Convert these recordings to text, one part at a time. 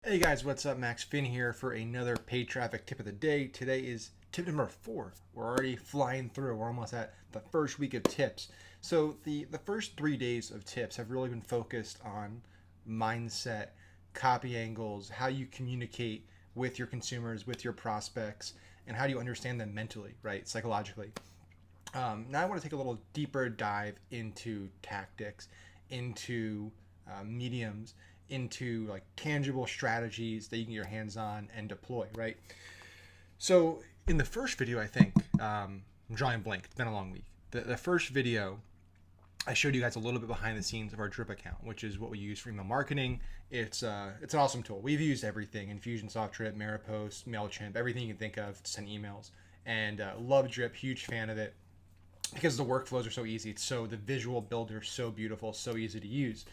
Hey guys, what's up? Max Finn here for another paid traffic tip of the day. Today is tip number 4. We're already flying through. We're almost at the first week of tips. So the first 3 days of tips have really been focused on mindset, copy angles, how you communicate with your consumers, with your prospects, and how do you understand them mentally, right? Psychologically. Now I want to take a little deeper dive into tactics, into mediums, into like tangible strategies that you can get your hands on and deploy, right? So in the first video, I think I'm drawing blank. It's been a long week. The first video, I showed you guys a little bit behind the scenes of our drip account, which is what we use for email marketing. It's an awesome tool. We've used everything: Infusionsoft, Drip, Maripost, Mailchimp, everything you can think of to send emails. And love Drip, huge fan of it because the workflows are so easy. It's so the visual builder is so beautiful, so easy to use.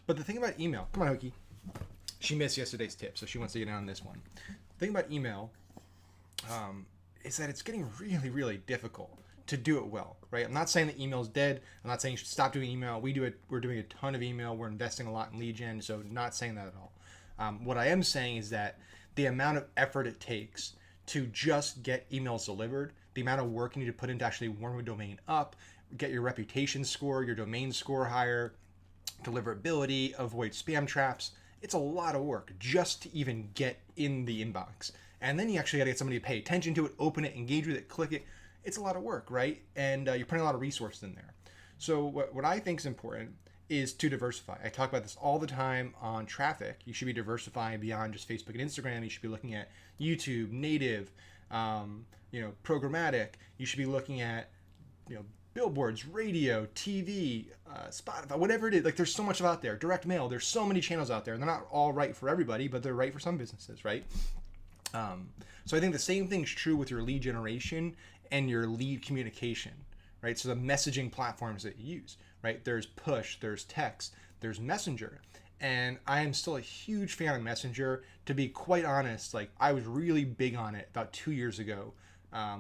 But the thing about email, come on, Hookie. She missed yesterday's tip, so she wants to get in on this one. The thing about email is that it's getting really, really difficult to do it well, right? I'm not saying that email is dead. I'm not saying you should stop doing email. We do it. We're doing a ton of email. We're investing a lot in lead gen, so not saying that at all. What I am saying is that the amount of effort it takes to just get emails delivered, the amount of work you need to put into actually warm a domain up, get your reputation score, your domain score higher, deliverability, avoid spam traps. It's a lot of work just to even get in the inbox. And then you actually got to get somebody to pay attention to it, open it, engage with it, click it. It's a lot of work, right? And you're putting a lot of resources in there. So what I think is important is to diversify. I talk about this all the time on traffic. You should be diversifying beyond just Facebook and Instagram. You should be looking at YouTube, native, programmatic. You should be looking at, billboards, radio, TV, Spotify, whatever it is. Like there's so much out there. Direct mail. There's so many channels out there, and they're not all right for everybody, but they're right for some businesses, right? So I think the same thing's true with your lead generation and your lead communication, right? So the messaging platforms that you use, right? There's push, there's text, there's messenger. And I am still a huge fan of Messenger. To be quite honest, like I was really big on it about 2 years ago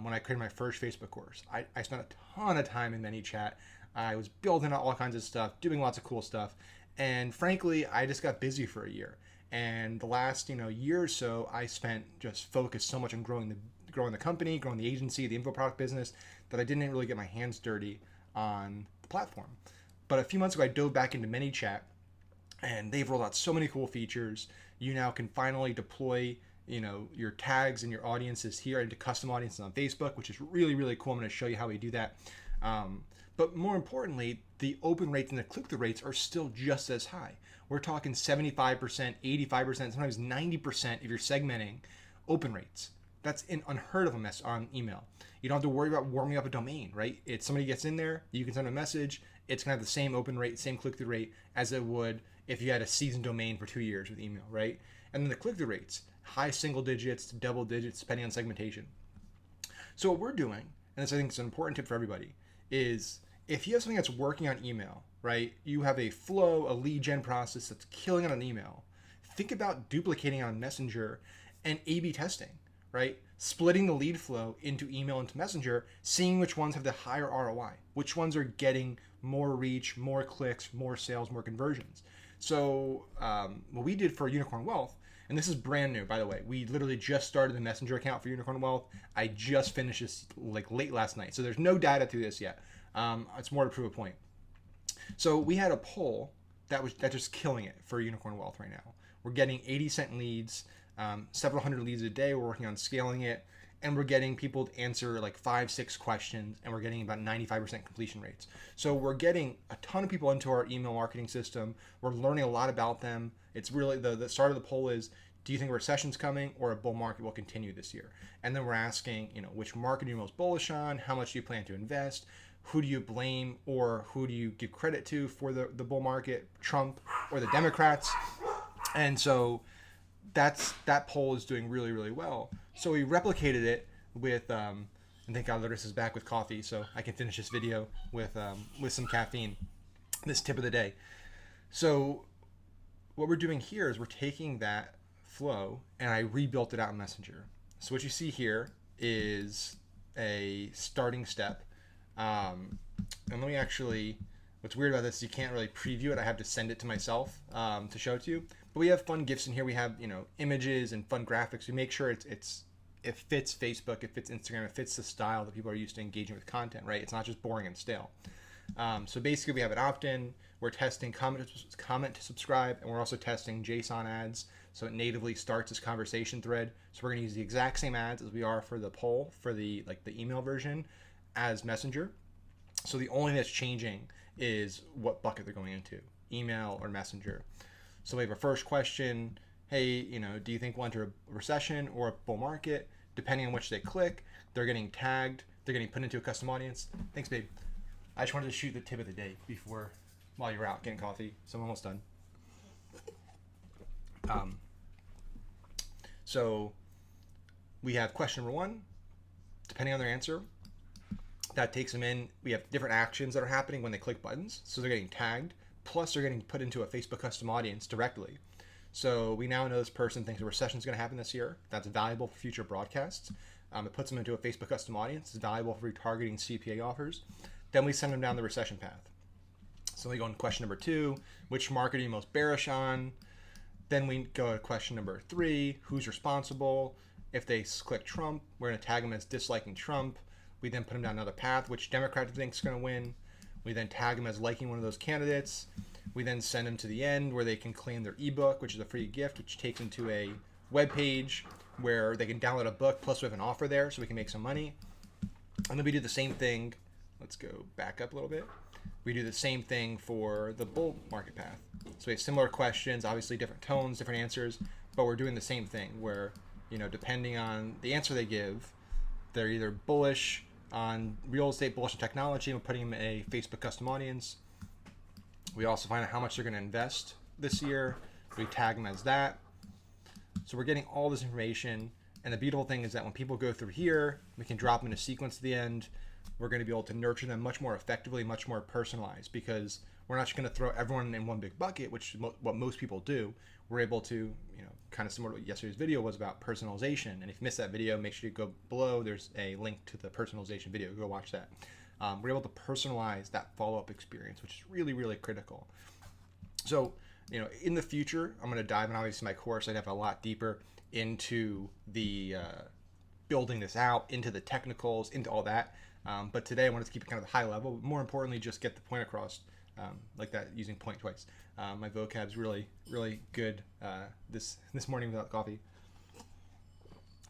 when I created my first Facebook course. I spent a ton of time in ManyChat. I was building out all kinds of stuff, doing lots of cool stuff. And frankly, I just got busy for a year. And the last year or so, I spent just focused so much on growing the company, growing the agency, the info product business, that I didn't really get my hands dirty on the platform. But a few months ago, I dove back into ManyChat, and they've rolled out so many cool features. You now can finally deploy your tags and your audiences here into custom audiences on Facebook, which is really, really cool. I'm going to show you how we do that. But more importantly, the open rates and the click-through rates are still just as high. We're talking 75%, 85%, sometimes 90% if you're segmenting open rates. That's an unheard of a mess on email. You don't have to worry about warming up a domain, right? It's somebody gets in there, you can send a message, it's gonna have the same open rate, same click-through rate as it would if you had a seasoned domain for 2 years with email, right? And then the click-through rates, high single digits to double digits depending on segmentation. So what we're doing, and this I think is an important tip for everybody, is if you have something that's working on email, right? You have a flow, a lead gen process that's killing on an email. Think about duplicating on Messenger and A/B testing, right? Splitting the lead flow into email and to Messenger, seeing which ones have the higher ROI, which ones are getting more reach, more clicks, more sales, more conversions. So what we did for Unicorn Wealth, and this is brand new, by the way. We literally just started the Messenger account for Unicorn Wealth. I just finished this like late last night, so there's no data to this yet. It's more to prove a point. So we had a poll that's just killing it for Unicorn Wealth right now. We're getting 80-cent leads, several hundred leads a day. We're working on scaling it, and we're getting people to answer like 5-6 questions, and we're getting about 95% completion rates. So we're getting a ton of people into our email marketing system. We're learning a lot about them. It's really the start of the poll is, do you think a recession's coming or a bull market will continue this year? And then we're asking, which market are you most bullish on? How much do you plan to invest? Who do you blame or who do you give credit to for the bull market, Trump or the Democrats? And so that poll is doing really, really well. So we replicated it with, and thank God Larissa is back with coffee, so I can finish this video with some caffeine, this tip of the day. So what we're doing here is we're taking that flow and I rebuilt it out in Messenger. So what you see here is a starting step. And let me what's weird about this is you can't really preview it. I have to send it to myself to show it to you. But we have fun GIFs in here. We have, images and fun graphics. We make sure it fits Facebook, it fits Instagram, it fits the style that people are used to engaging with content, right? It's not just boring and stale. So basically, we have an opt-in. We're testing comment to subscribe, and we're also testing JSON ads. So it natively starts this conversation thread. So we're going to use the exact same ads as we are for the poll for the email version as Messenger. So the only thing that's changing is what bucket they're going into, email or Messenger. So we have our first question. Hey, do you think we'll enter a recession or a bull market? Depending on which they click, they're getting tagged. They're getting put into a custom audience. Thanks, babe. I just wanted to shoot the tip of the day while you're out getting coffee. So I'm almost done. So we have question number 1. Depending on their answer, that takes them in. We have different actions that are happening when they click buttons. So they're getting tagged, plus they're getting put into a Facebook custom audience directly. So we now know this person thinks a recession is going to happen this year. That's valuable for future broadcasts. It puts them into a Facebook custom audience. It's valuable for retargeting CPA offers. Then we send them down the recession path. So we go on question number 2, which market are you most bearish on? Then we go to question number 3, who's responsible? If they click Trump, we're going to tag them as disliking Trump. We then put them down another path, which Democrat thinks is going to win. We then tag them as liking one of those candidates. We then send them to the end where they can claim their ebook, which is a free gift, which takes them to a web page where they can download a book, plus we have an offer there so we can make some money. And then we do the same thing. Let's go back up a little bit. We do the same thing for the bull market path. So we have similar questions, obviously different tones, different answers, but we're doing the same thing where, depending on the answer they give, they're either bullish on real estate, bullish on technology, and we're putting them in a Facebook custom audience. We also find out how much they're going to invest this year. We tag them as that. So we're getting all this information. And the beautiful thing is that when people go through here, we can drop them in a sequence at the end. We're going to be able to nurture them much more effectively, much more personalized, because we're not just going to throw everyone in one big bucket, which is what most people do. We're able to, kind of similar to what yesterday's video was about personalization. And if you missed that video, make sure you go below. There's a link to the personalization video. Go watch that. We're able to personalize that follow-up experience, which is really, really critical. So, in the future, I'm going to dive in, obviously, my course. I'd have a lot deeper into the building this out, into the technicals, into all that. But today I wanted to keep it kind of high level. More importantly, just get the point across like that, using point twice. My vocab's really, really good this morning without coffee.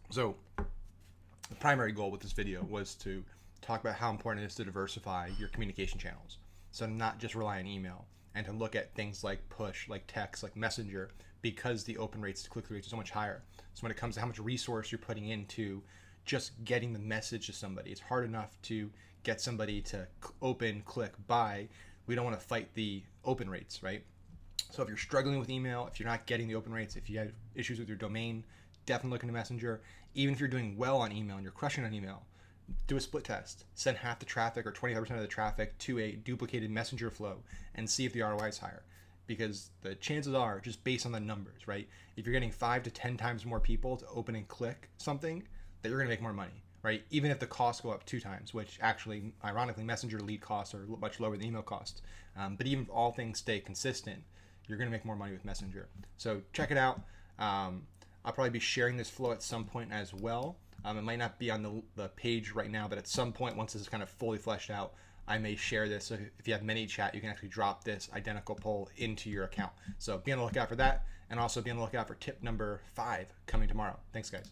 So the primary goal with this video was to talk about how important it is to diversify your communication channels. So not just rely on email, and to look at things like push, like text, like Messenger, because the open rates to click-through rates are so much higher. So when it comes to how much resource you're putting into just getting the message to somebody, it's hard enough to get somebody to open, click, buy. We don't want to fight the open rates, right? So if you're struggling with email, if you're not getting the open rates, if you have issues with your domain, definitely look into Messenger. Even if you're doing well on email and you're crushing on email, do a split test. Send half the traffic or 25% of the traffic to a duplicated Messenger flow and see if the ROI is higher. Because the chances are, just based on the numbers, right? If you're getting 5 to 10 times more people to open and click something, that you're going to make more money, right? Even if the costs go up 2 times, which actually, ironically, Messenger lead costs are much lower than email costs. But even if all things stay consistent, you're going to make more money with Messenger. So check it out. I'll probably be sharing this flow at some point as well. It might not be on the page right now, but at some point, once this is kind of fully fleshed out, I may share this. So if you have ManyChat, you can actually drop this identical poll into your account. So be on the lookout for that, and also be on the lookout for tip number 5 coming tomorrow. Thanks, guys.